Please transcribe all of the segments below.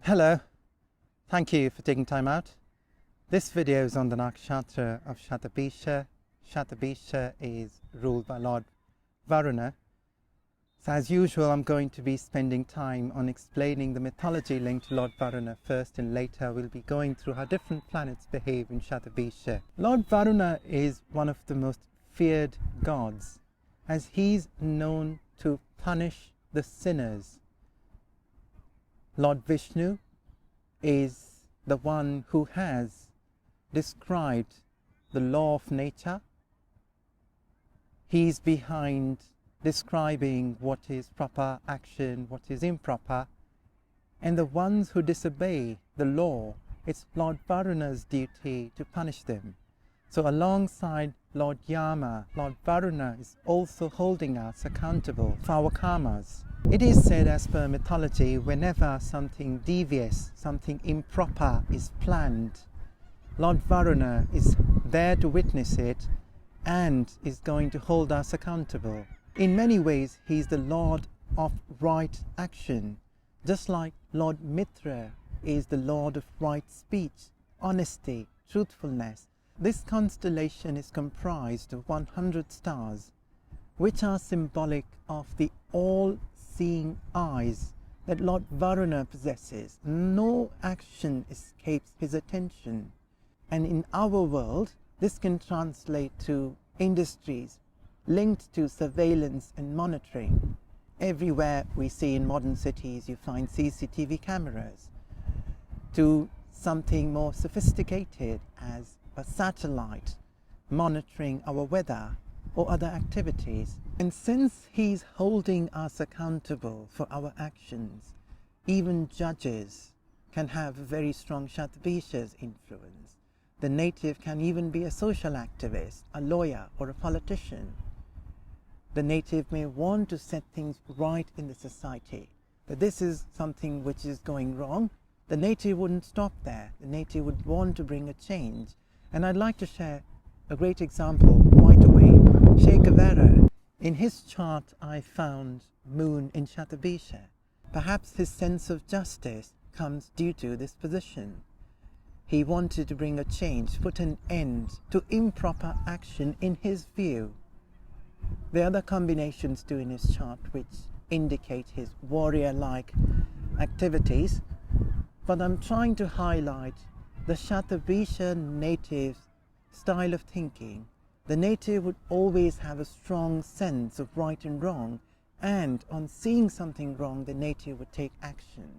Hello, thank you for taking time out. This video is on the nakshatra of Shatabhisha. Shatabhisha is ruled by Lord Varuna. So as usual, I'm going to be spending time on explaining the mythology linked to Lord Varuna first, and later we'll be going through how different planets behave in Shatabhisha. Lord Varuna is one of the most feared gods, as he's known to punish the sinners. Lord Vishnu is the one who has described the law of nature. He's behind describing what is proper action, what is improper, and the ones who disobey the law, it's Lord Varuna's duty to punish them. So alongside Lord Yama, Lord Varuna is also holding us accountable for our karmas. It is said, as per mythology, whenever something devious, something improper is planned, Lord Varuna is there to witness it and is going to hold us accountable. In many ways, he is the Lord of right action, just like Lord Mitra is the Lord of right speech, honesty, truthfulness. This constellation is comprised of 100 stars, which are symbolic of the all-seeing eyes that Lord Varuna possesses. No action escapes his attention. And in our world, this can translate to industries linked to surveillance and monitoring. Everywhere we see in modern cities, you find CCTV cameras, to something more sophisticated as a satellite monitoring our weather or other activities. And since he's holding us accountable for our actions, even judges can have a very strong Shatabhisha's influence. The native can even be a social activist, a lawyer, or a politician. The native may want to set things right in the society, but this is something which is going wrong. The native wouldn't stop there. The native would want to bring a change. And I'd like to share a great example right away. Che Guevara. In his chart, I found Moon in Shatabhisha. Perhaps his sense of justice comes due to this position. He wanted to bring a change, put an end to improper action in his view. There are other combinations too in his chart which indicate his warrior-like activities, but I'm trying to highlight the Shatabhisha native style of thinking. The native would always have a strong sense of right and wrong, and on seeing something wrong, the native would take action.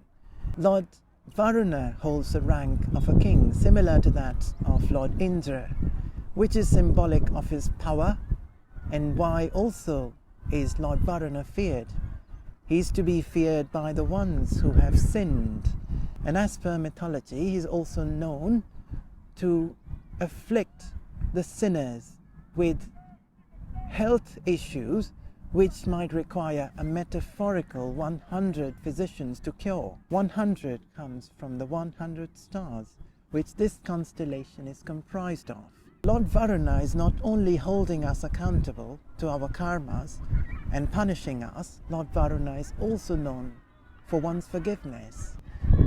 Lord Varuna holds the rank of a king, similar to that of Lord Indra, which is symbolic of his power, and why also is Lord Varuna feared. He is to be feared by the ones who have sinned. And as per mythology, he is also known to afflict the sinners with health issues which might require a metaphorical 100 physicians to cure. 100 comes from the 100 stars, which this constellation is comprised of. Lord Varuna is not only holding us accountable to our karmas and punishing us, Lord Varuna is also known for one's forgiveness.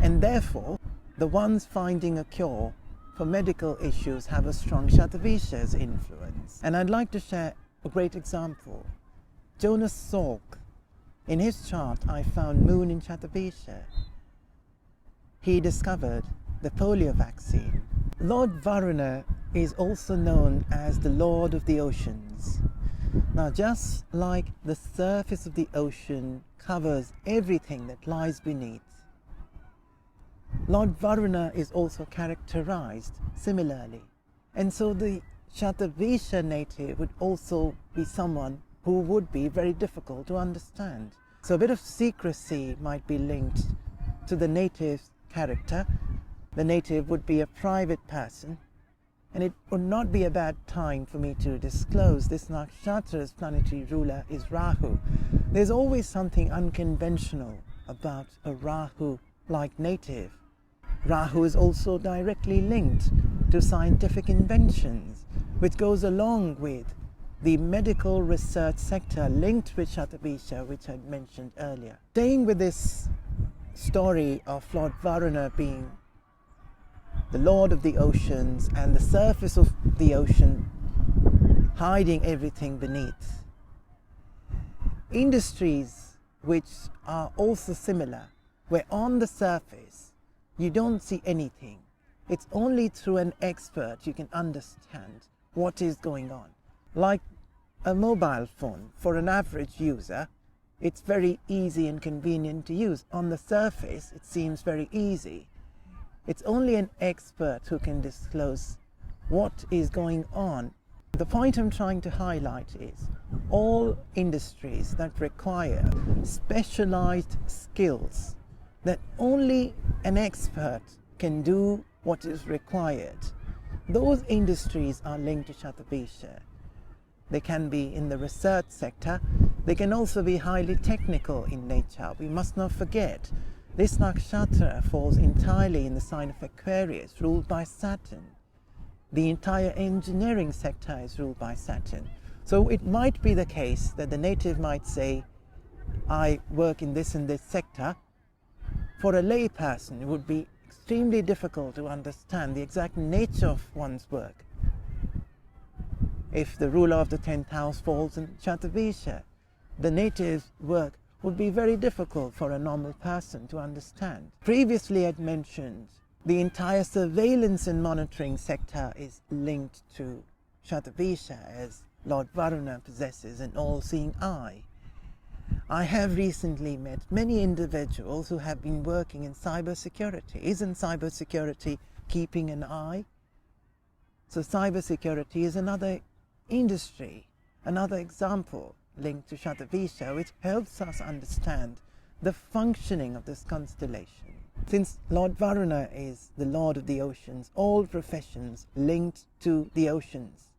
And therefore, the ones finding a cure for medical issues have a strong Shatabhisha's influence. And I'd like to share a great example. Jonas Salk. In his chart, I found Moon in Shatabhisha. He discovered the polio vaccine. Lord Varuna is also known as the Lord of the Oceans. Now, just like the surface of the ocean covers everything that lies beneath, Lord Varuna is also characterized similarly. And so the Shatabhisha native would also be someone who would be very difficult to understand. So a bit of secrecy might be linked to the native's character. The native would be a private person, and it would not be a bad time for me to disclose this nakshatra's planetary ruler is Rahu. There's always something unconventional about a Rahu-like native. Rahu is also directly linked to scientific inventions, which goes along with the medical research sector linked with Shatabhisha, which I mentioned earlier. Staying with this story of Lord Varuna being the lord of the oceans and the surface of the ocean hiding everything beneath. Industries which are also similar, where on the surface you don't see anything. It's only through an expert you can understand what is going on. Like a mobile phone, for an average user, it's very easy and convenient to use. On the surface, it seems very easy. It's only an expert who can disclose what is going on. The point I'm trying to highlight is all industries that require specialized skills, that only an expert can do what is required, those industries are linked to Shatabhisha. They can be in the research sector. They can also be highly technical in nature. We must not forget, this nakshatra falls entirely in the sign of Aquarius, ruled by Saturn. The entire engineering sector is ruled by Saturn. So it might be the case that the native might say, I work in this and this sector. For a lay person, it would be extremely difficult to understand the exact nature of one's work. If the ruler of the 10th house falls in Shatabhisha, the native's work would be very difficult for a normal person to understand. Previously I'd mentioned the entire surveillance and monitoring sector is linked to Shatabhisha, as Lord Varuna possesses an all-seeing eye. I have recently met many individuals who have been working in cybersecurity. Isn't cybersecurity keeping an eye? So cybersecurity is another industry, another example linked to Shatabhisha, which helps us understand the functioning of this constellation. Since Lord Varuna is the lord of the oceans, all professions linked to the oceans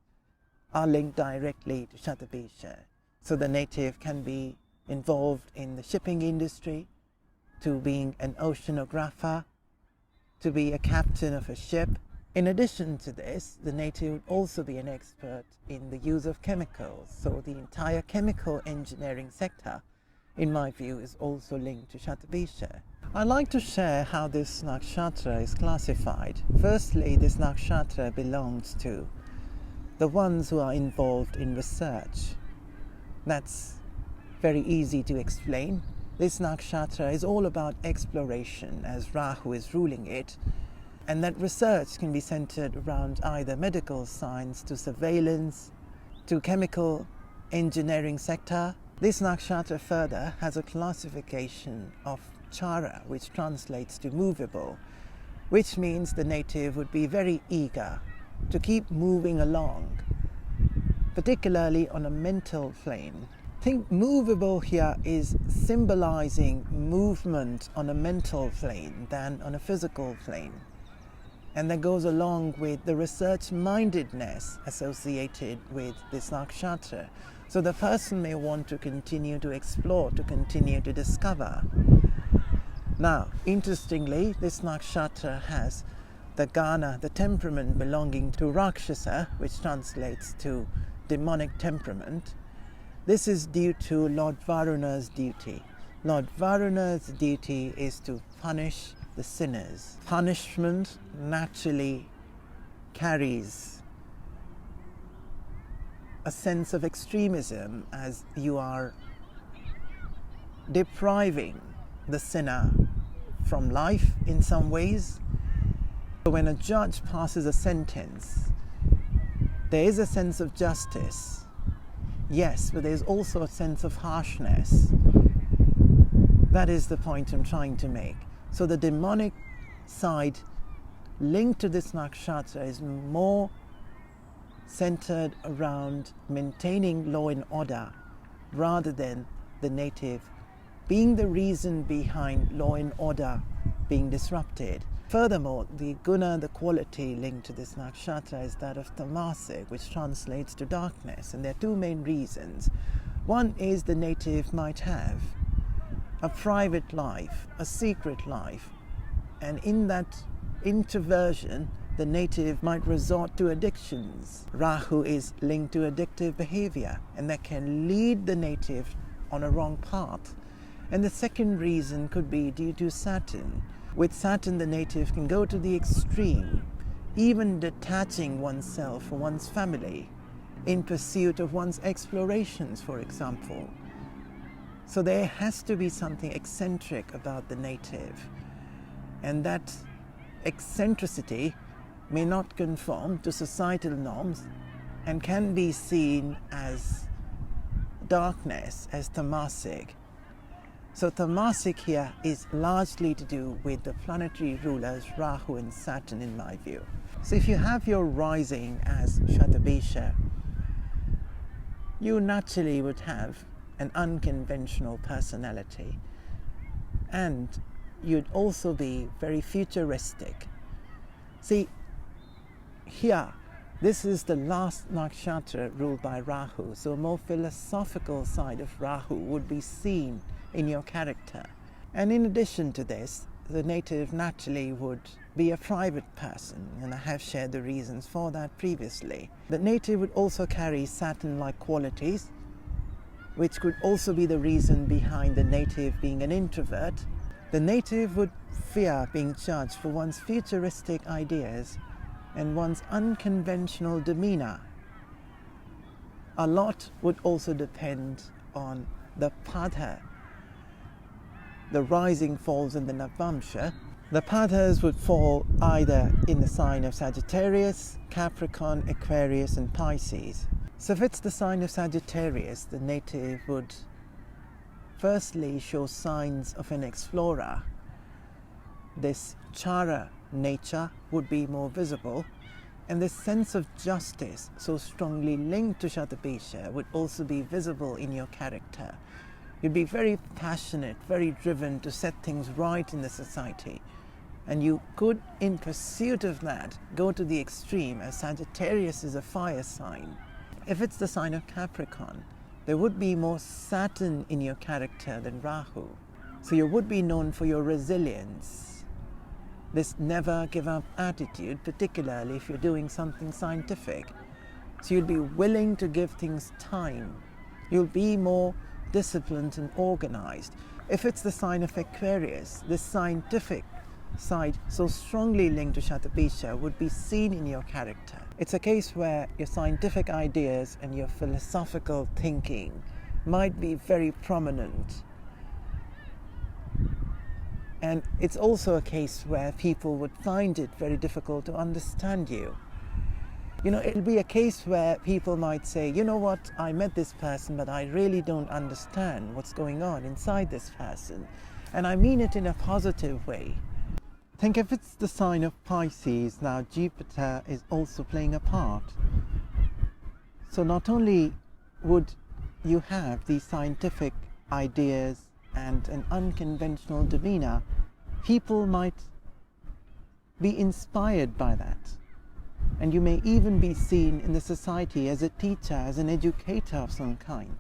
are linked directly to Shatabhisha. So the native can be involved in the shipping industry, to being an oceanographer, to be a captain of a ship. In addition to this, the native would also be an expert in the use of chemicals. So the entire chemical engineering sector, in my view, is also linked to Shatabhisha. I'd like to share how this nakshatra is classified. Firstly, this nakshatra belongs to the ones who are involved in research. That's very easy to explain. This nakshatra is all about exploration, as Rahu is ruling it, and that research can be centered around either medical science to surveillance to chemical engineering sector. This nakshatra further has a classification of Chara, which translates to movable, which means the native would be very eager to keep moving along, particularly on a mental plane. I think movable here is symbolizing movement on a mental plane than on a physical plane. And that goes along with the research-mindedness associated with this nakshatra. So the person may want to continue to explore, to continue to discover. Now, interestingly, this nakshatra has the gana, the temperament belonging to Rakshasa, which translates to demonic temperament. This is due to Lord Varuna's duty. Lord Varuna's duty is to punish the sinners. Punishment naturally carries a sense of extremism, as you are depriving the sinner from life in some ways. So when a judge passes a sentence, there is a sense of justice, yes, but there's also a sense of harshness. That is the point I'm trying to make. So the demonic side linked to this nakshatra is more centered around maintaining law and order rather than the native being the reason behind law and order being disrupted. Furthermore, the guna, the quality linked to this nakshatra, is that of tamasic, which translates to darkness. And there are two main reasons. One is the native might have a private life, a secret life, and in that introversion, the native might resort to addictions. Rahu is linked to addictive behavior, and that can lead the native on a wrong path. And the second reason could be due to Saturn. With Saturn, the native can go to the extreme, even detaching oneself from one's family in pursuit of one's explorations, for example. So there has to be something eccentric about the native, and that eccentricity may not conform to societal norms and can be seen as darkness, as tamasic. So tamasic here is largely to do with the planetary rulers Rahu and Saturn, in my view. So if you have your rising as Shatabhisha, you naturally would have an unconventional personality, and you'd also be very futuristic. See, here, this is the last nakshatra ruled by Rahu, so a more philosophical side of Rahu would be seen in your character. And in addition to this, the native naturally would be a private person, and I have shared the reasons for that previously. The native would also carry Saturn-like qualities, which could also be the reason behind the native being an introvert. The native would fear being judged for one's futuristic ideas and one's unconventional demeanor. A lot would also depend on the pada. The rising falls in the Navamsha. The padas would fall either in the sign of Sagittarius, Capricorn, Aquarius and Pisces. So if it's the sign of Sagittarius, the native would firstly show signs of an explorer. This Chara nature would be more visible, and this sense of justice, so strongly linked to Shatabhisha, would also be visible in your character. You'd be very passionate, very driven to set things right in the society. And you could, in pursuit of that, go to the extreme, as Sagittarius is a fire sign. If it's the sign of Capricorn, there would be more Saturn in your character than Rahu. So you would be known for your resilience, this never give up attitude, particularly if you're doing something scientific. So you'll be willing to give things time. You'll be more disciplined and organized. If it's the sign of Aquarius, this scientific side, so strongly linked to Shatabhisha, would be seen in your character. It's a case where your scientific ideas and your philosophical thinking might be very prominent. And it's also a case where people would find it very difficult to understand you. You know, it'll be a case where people might say, you know what, I met this person, but I really don't understand what's going on inside this person. And I mean it in a positive way. Think if it's the sign of Pisces, now Jupiter is also playing a part. So not only would you have these scientific ideas and an unconventional demeanor, people might be inspired by that. And you may even be seen in the society as a teacher, as an educator of some kind.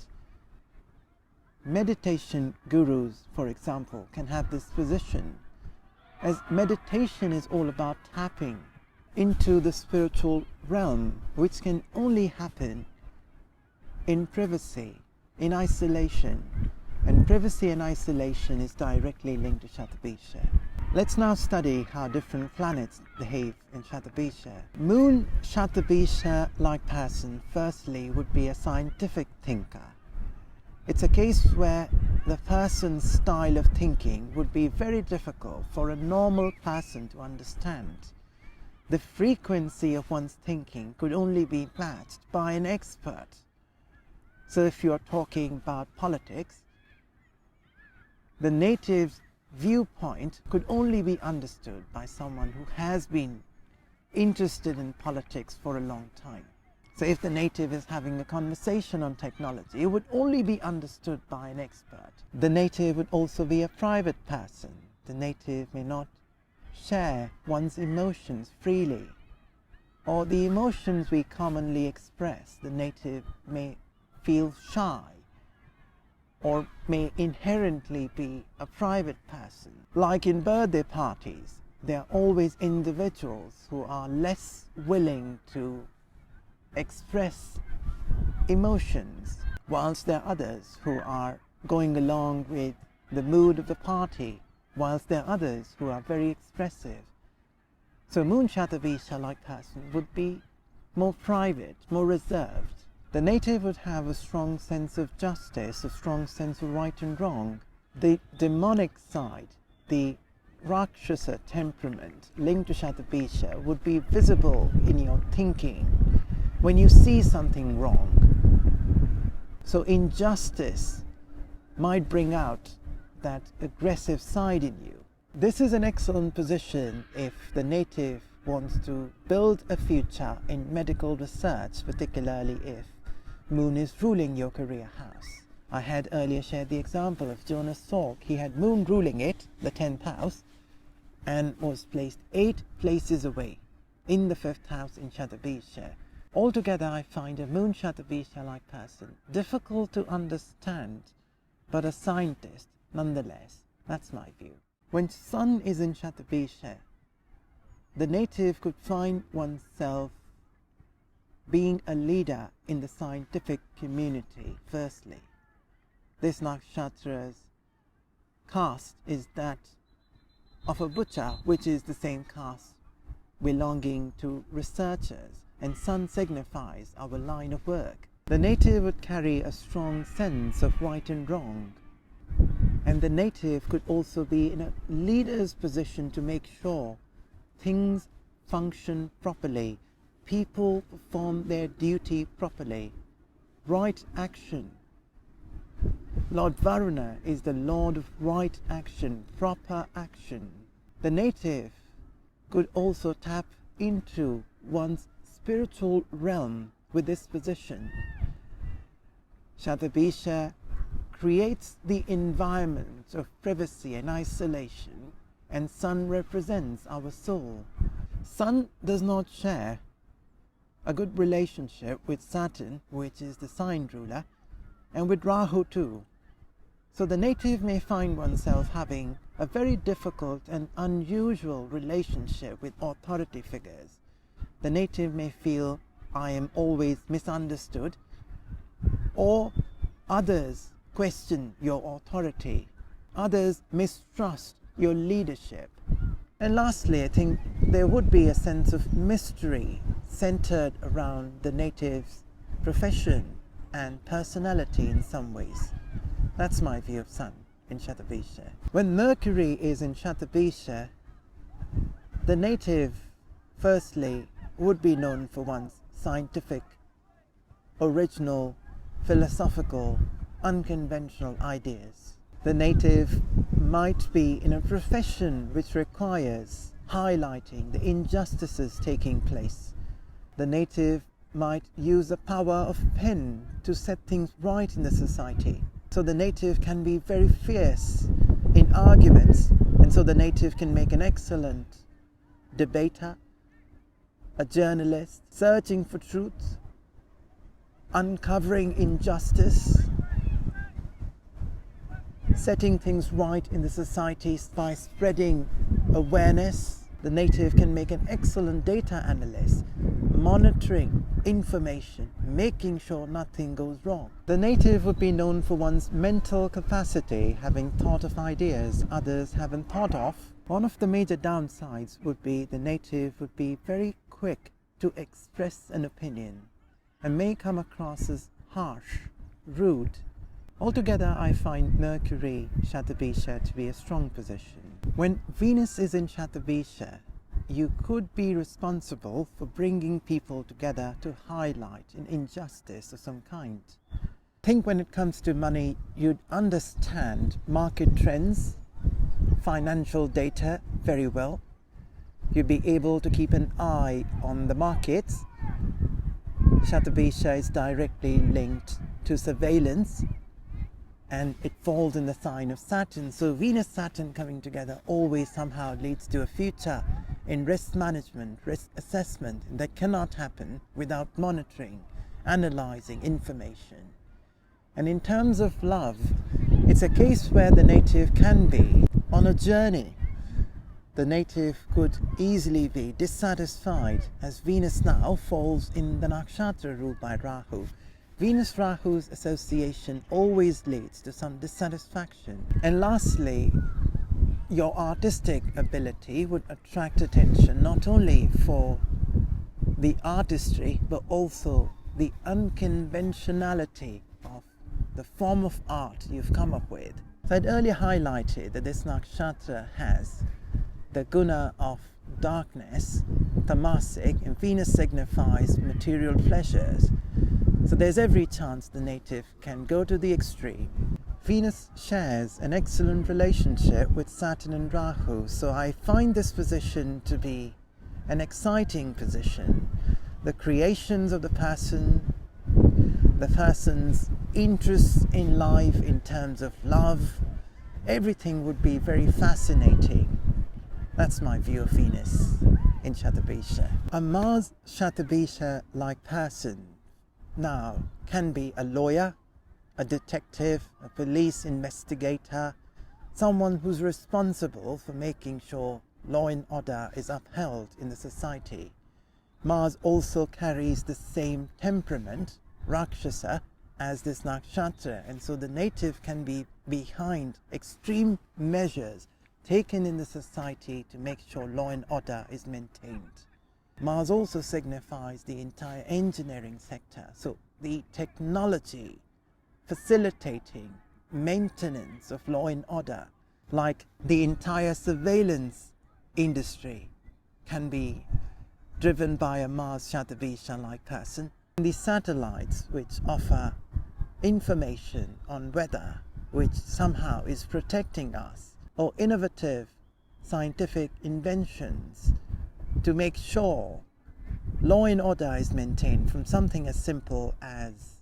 Meditation gurus, for example, can have this position, as meditation is all about tapping into the spiritual realm, which can only happen in privacy, in isolation. And privacy and isolation is directly linked to Shatabhisha. Let's now study how different planets behave in Shatabhisha. Moon Shatabhisha-like person, firstly, would be a scientific thinker. It's a case where the person's style of thinking would be very difficult for a normal person to understand. The frequency of one's thinking could only be matched by an expert. So if you're talking about politics, the native's viewpoint could only be understood by someone who has been interested in politics for a long time. So if the native is having a conversation on technology, it would only be understood by an expert. The native would also be a private person. The native may not share one's emotions freely, or the emotions we commonly express. The native may feel shy, or may inherently be a private person. Like in birthday parties, there are always individuals who are less willing to express emotions, whilst there are others who are going along with the mood of the party, whilst there are others who are very expressive. So Moon Shatabhisha-like person would be more private, more reserved. The native would have a strong sense of justice, a strong sense of right and wrong. The demonic side, the Rakshasa temperament linked to Shatabhisha would be visible in your thinking when you see something wrong. So injustice might bring out that aggressive side in you. This is an excellent position if the native wants to build a future in medical research, particularly if Moon is ruling your career house. I had earlier shared the example of Jonas Salk. He had Moon ruling it, the 10th house, and was placed 8 places away in the 5th house in Shatabhisha. Altogether, I find a Moon Shatabhisha-like person difficult to understand, but a scientist nonetheless. That's my view. When Sun is in Shatabhisha, the native could find oneself being a leader in the scientific community, firstly. This nakshatra's caste is that of a butcher, which is the same caste belonging to researchers, and Sun signifies our line of work. The native would carry a strong sense of right and wrong, and the native could also be in a leader's position to make sure things function properly, people perform their duty properly. Right action. Lord Varuna is the Lord of right action, proper action. The native could also tap into one's spiritual realm with this position. Shatabhisha creates the environment of privacy and isolation, and Sun represents our soul. Sun does not share a good relationship with Saturn, which is the sign ruler, and with Rahu too. So the native may find oneself having a very difficult and unusual relationship with authority figures. The native may feel, I am always misunderstood, or others question your authority, others mistrust your leadership. And lastly, I think there would be a sense of mystery centered around the native's profession and personality in some ways. That's my view of Sun in Shatabhisha. When Mercury is in Shatabhisha, the native firstly would be known for one's scientific, original, philosophical, unconventional ideas. The native might be in a profession which requires highlighting the injustices taking place. The native might use the power of pen to set things right in the society. So the native can be very fierce in arguments, and so the native can make an excellent debater, a journalist, searching for truth, uncovering injustice, setting things right in the society by spreading awareness. The native can make an excellent data analyst, monitoring information, making sure nothing goes wrong. The native would be known for one's mental capacity, having thought of ideas others haven't thought of. One of the major downsides would be the native would be very quick to express an opinion and may come across as harsh, rude. Altogether, I find Mercury Shatabhisha to be a strong position. When Venus is in Shatabhisha, you could be responsible for bringing people together to highlight an injustice of some kind. I think when it comes to money, you'd understand market trends, financial data very well. You'd be able to keep an eye on the markets. Shatabhisha is directly linked to surveillance, and it falls in the sign of Saturn. So Venus-Saturn coming together always somehow leads to a future in risk management, risk assessment. And that cannot happen without monitoring, analyzing information. And in terms of love, it's a case where the native can be on a journey. The native could easily be dissatisfied, as Venus now falls in the nakshatra ruled by Rahu. Venus-Rahu's association always leads to some dissatisfaction. And lastly, your artistic ability would attract attention not only for the artistry but also the unconventionality of the form of art you've come up with. So I'd earlier highlighted that this nakshatra has the guna of darkness, tamasic, and Venus signifies material pleasures. So there's every chance the native can go to the extreme. Venus shares an excellent relationship with Saturn and Rahu, so I find this position to be an exciting position. The creations of the person's interests in life in terms of love, everything would be very fascinating. That's my view of Venus in Shatabhisha. A Mars Shatabhisha-like person now can be a lawyer, a detective, a police investigator, someone who's responsible for making sure law and order is upheld in the society. Mars also carries the same temperament, Rakshasa, as this nakshatra, and so the native can be behind extreme measures taken in the society to make sure law and order is maintained. Mars also signifies the entire engineering sector, so the technology facilitating maintenance of law and order, like the entire surveillance industry, can be driven by a Mars Shatabhisha-like person. The satellites which offer information on weather, which somehow is protecting us, or innovative scientific inventions to make sure law and order is maintained, from something as simple as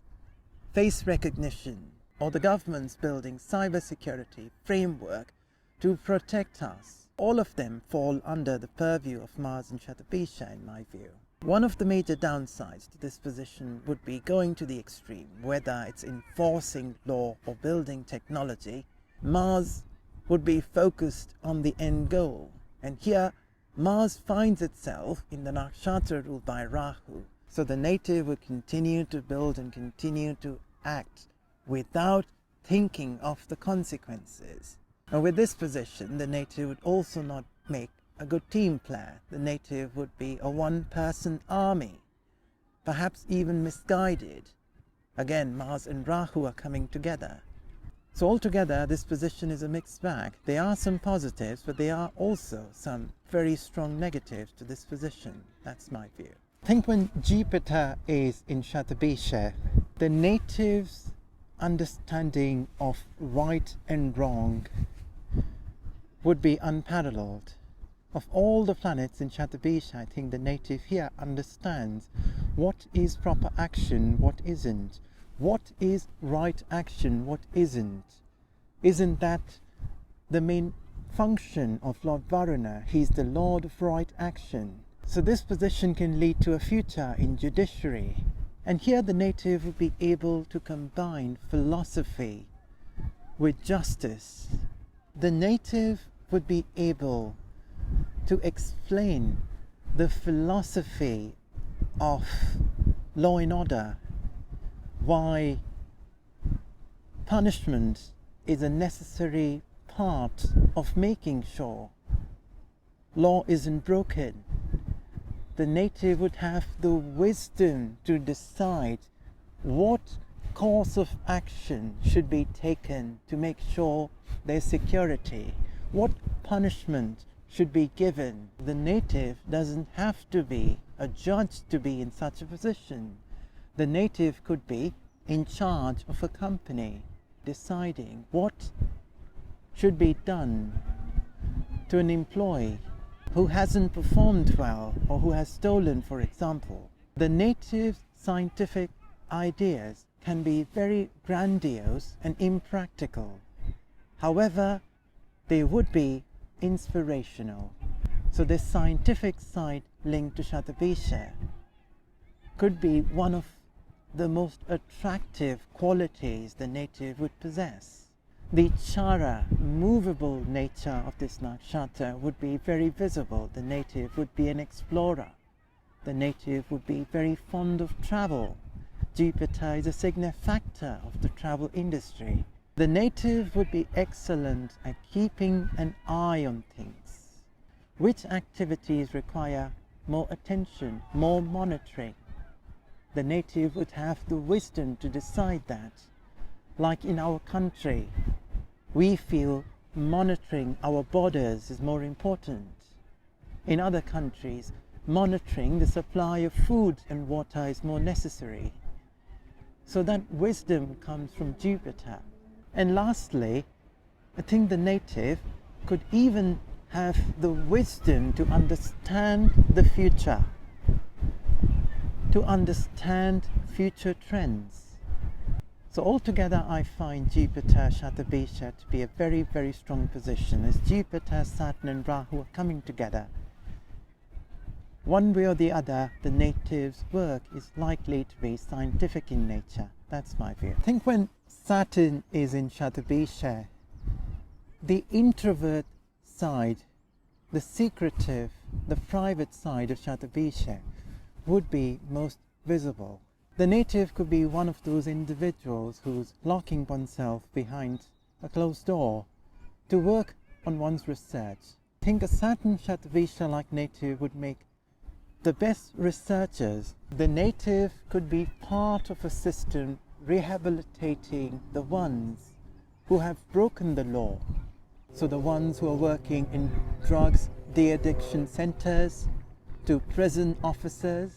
face recognition, or the government's building cybersecurity framework to protect us. All of them fall under the purview of Mars and Shatabhisha in my view. One of the major downsides to this position would be going to the extreme, whether it's enforcing law or building technology. Mars would be focused on the end goal, and here Mars finds itself in the nakshatra ruled by Rahu. So the native would continue to build and continue to act without thinking of the consequences. And with this position, the native would also not make a good team player. The native would be a one-person army, perhaps even misguided. Again, Mars and Rahu are coming together. So altogether, this position is a mixed bag. There are some positives, but there are also some very strong negatives to this position. That's my view. I think when Jupiter is in Shatabhisha, the native's understanding of right and wrong would be unparalleled. Of all the planets in Shatabhisha, I think the native here understands what is proper action, what isn't. What is right action, what isn't? Isn't that the main function of Lord Varuna? He's the Lord of right action. So this position can lead to a future in judiciary. And here the native would be able to combine philosophy with justice. The native would be able to explain the philosophy of law and order, why punishment is a necessary part of making sure law isn't broken. The native would have the wisdom to decide what course of action should be taken to make sure there's security, what punishment should be given. The native doesn't have to be a judge to be in such a position. The native could be in charge of a company, deciding what should be done to an employee who hasn't performed well or who has stolen, for example. The native scientific ideas can be very grandiose and impractical. However, they would be inspirational. So this scientific side linked to Shatabhisha could be one of the most attractive qualities the native would possess. The Chara, movable nature of this nakshatra would be very visible. The native would be an explorer. The native would be very fond of travel. Jupiter is a signifactor of the travel industry. The native would be excellent at keeping an eye on things. Which activities require more attention, more monitoring? The native would have the wisdom to decide that. Like in our country, we feel monitoring our borders is more important. In other countries, monitoring the supply of food and water is more necessary. So that wisdom comes from Jupiter. And lastly, I think the native could even have the wisdom to understand the future, to understand future trends. So altogether I find Jupiter Shatabhisha to be a very, very strong position, as Jupiter, Saturn and Rahu are coming together. One way or the other, the native's work is likely to be scientific in nature. That's my view. I think when Saturn is in Shatabhisha, the introvert side, the secretive, the private side of Shatabhisha would be most visible. The native could be one of those individuals who's locking oneself behind a closed door to work on one's research. I think a Saturn Shatabhisha-like native would make the best researchers. The native could be part of a system rehabilitating the ones who have broken the law. So the ones who are working in drugs, de-addiction centers, to prison officers.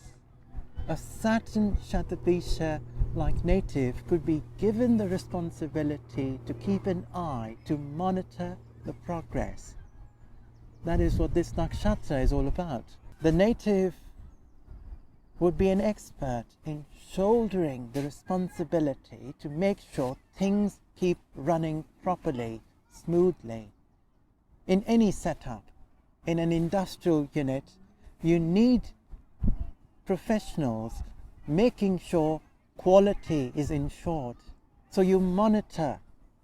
A Saturn Shatabhisha-like native could be given the responsibility to keep an eye, to monitor the progress. That is what this nakshatra is all about. The native would be an expert in shouldering the responsibility to make sure things keep running properly, smoothly. In any setup, in an industrial unit, you need professionals making sure quality is ensured. So you monitor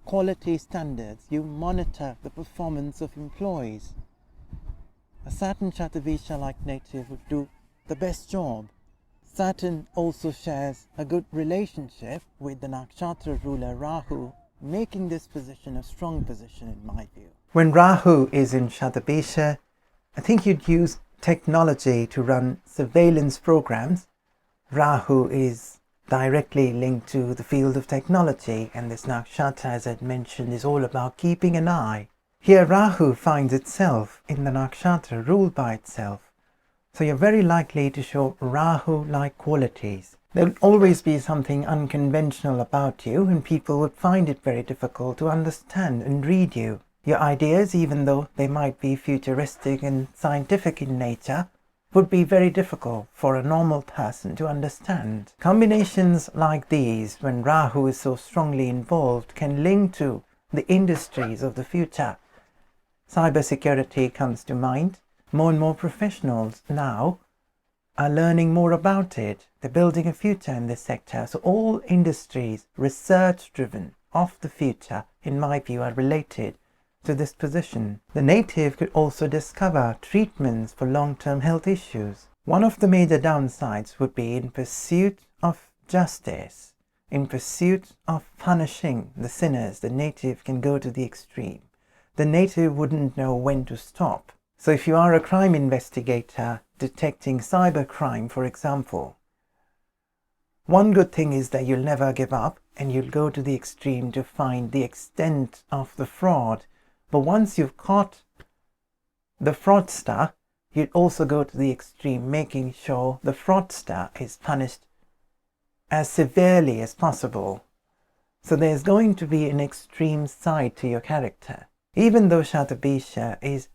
quality standards, you monitor the performance of employees. A Saturn Shatabhisha-like native would do the best job. Saturn also shares a good relationship with the nakshatra ruler Rahu, making this position a strong position in my view. When Rahu is in Shatabhisha, I think you'd use technology to run surveillance programs. Rahu is directly linked to the field of technology, and this nakshatra, as I mentioned, is all about keeping an eye. Here Rahu finds itself in the nakshatra ruled by itself. So you're very likely to show Rahu-like qualities. There will always be something unconventional about you, and people would find it very difficult to understand and read you. Your ideas, even though they might be futuristic and scientific in nature, would be very difficult for a normal person to understand. Combinations like these, when Rahu is so strongly involved, can link to the industries of the future. Cybersecurity comes to mind. More and more professionals now are learning more about it. They're building a future in this sector. So all industries, research-driven, of the future, in my view, are related to this position. The native could also discover treatments for long-term health issues. One of the major downsides would be in pursuit of justice, in pursuit of punishing the sinners. The native can go to the extreme. The native wouldn't know when to stop. So if you are a crime investigator detecting cybercrime, for example, one good thing is that you'll never give up and you'll go to the extreme to find the extent of the fraud. But once you've caught the fraudster, you'd also go to the extreme, making sure the fraudster is punished as severely as possible. So there's going to be an extreme side to your character. Even though Shatabhisha is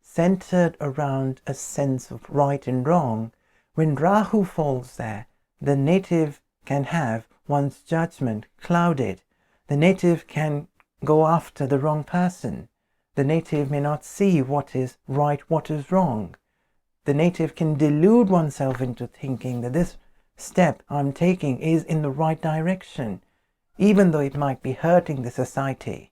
centered around a sense of right and wrong, when Rahu falls there, the native can have one's judgment clouded. The native can go after the wrong person. The native may not see what is right, what is wrong. The native can delude oneself into thinking that this step I'm taking is in the right direction, even though it might be hurting the society.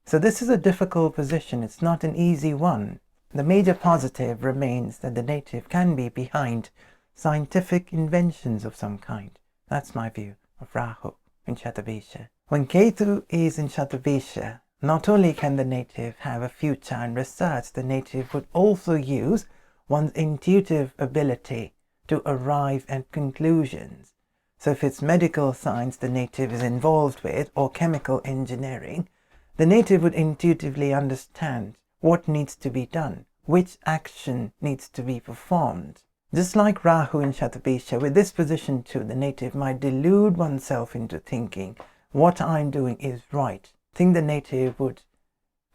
So this is a difficult position. It's not an easy one. The major positive remains that the native can be behind scientific inventions of some kind. That's my view of Rahu in Shatabhisha. When Ketu is in Shatabhisha, not only can the native have a future in research, the native would also use one's intuitive ability to arrive at conclusions. So if it's medical science the native is involved with, or chemical engineering, the native would intuitively understand what needs to be done, which action needs to be performed. Just like Rahu in Shatabhisha, with this position too, the native might delude oneself into thinking what I'm doing is right. I think the native would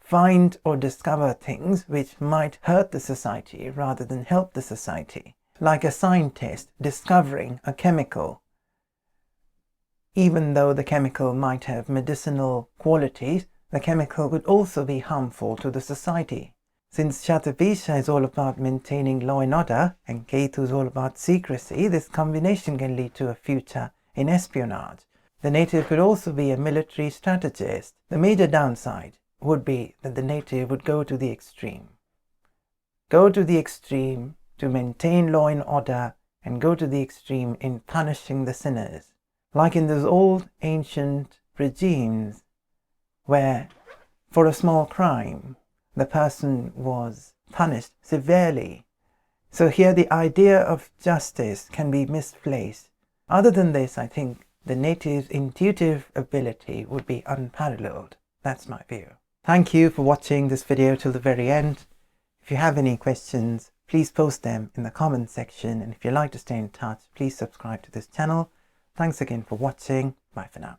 find or discover things which might hurt the society rather than help the society. Like a scientist discovering a chemical. Even though the chemical might have medicinal qualities, the chemical could also be harmful to the society. Since Shatabhisha is all about maintaining law and order, and Ketu is all about secrecy, this combination can lead to a future in espionage. The native could also be a military strategist. The major downside would be that the native would go to the extreme. Go to the extreme to maintain law and order, and go to the extreme in punishing the sinners. Like in those old ancient regimes where for a small crime the person was punished severely. So here the idea of justice can be misplaced. Other than this, I think the native's intuitive ability would be unparalleled. That's my view. Thank you for watching this video till the very end. If you have any questions, please post them in the comment section, and if you'd like to stay in touch, please subscribe to this channel. Thanks again for watching. Bye for now.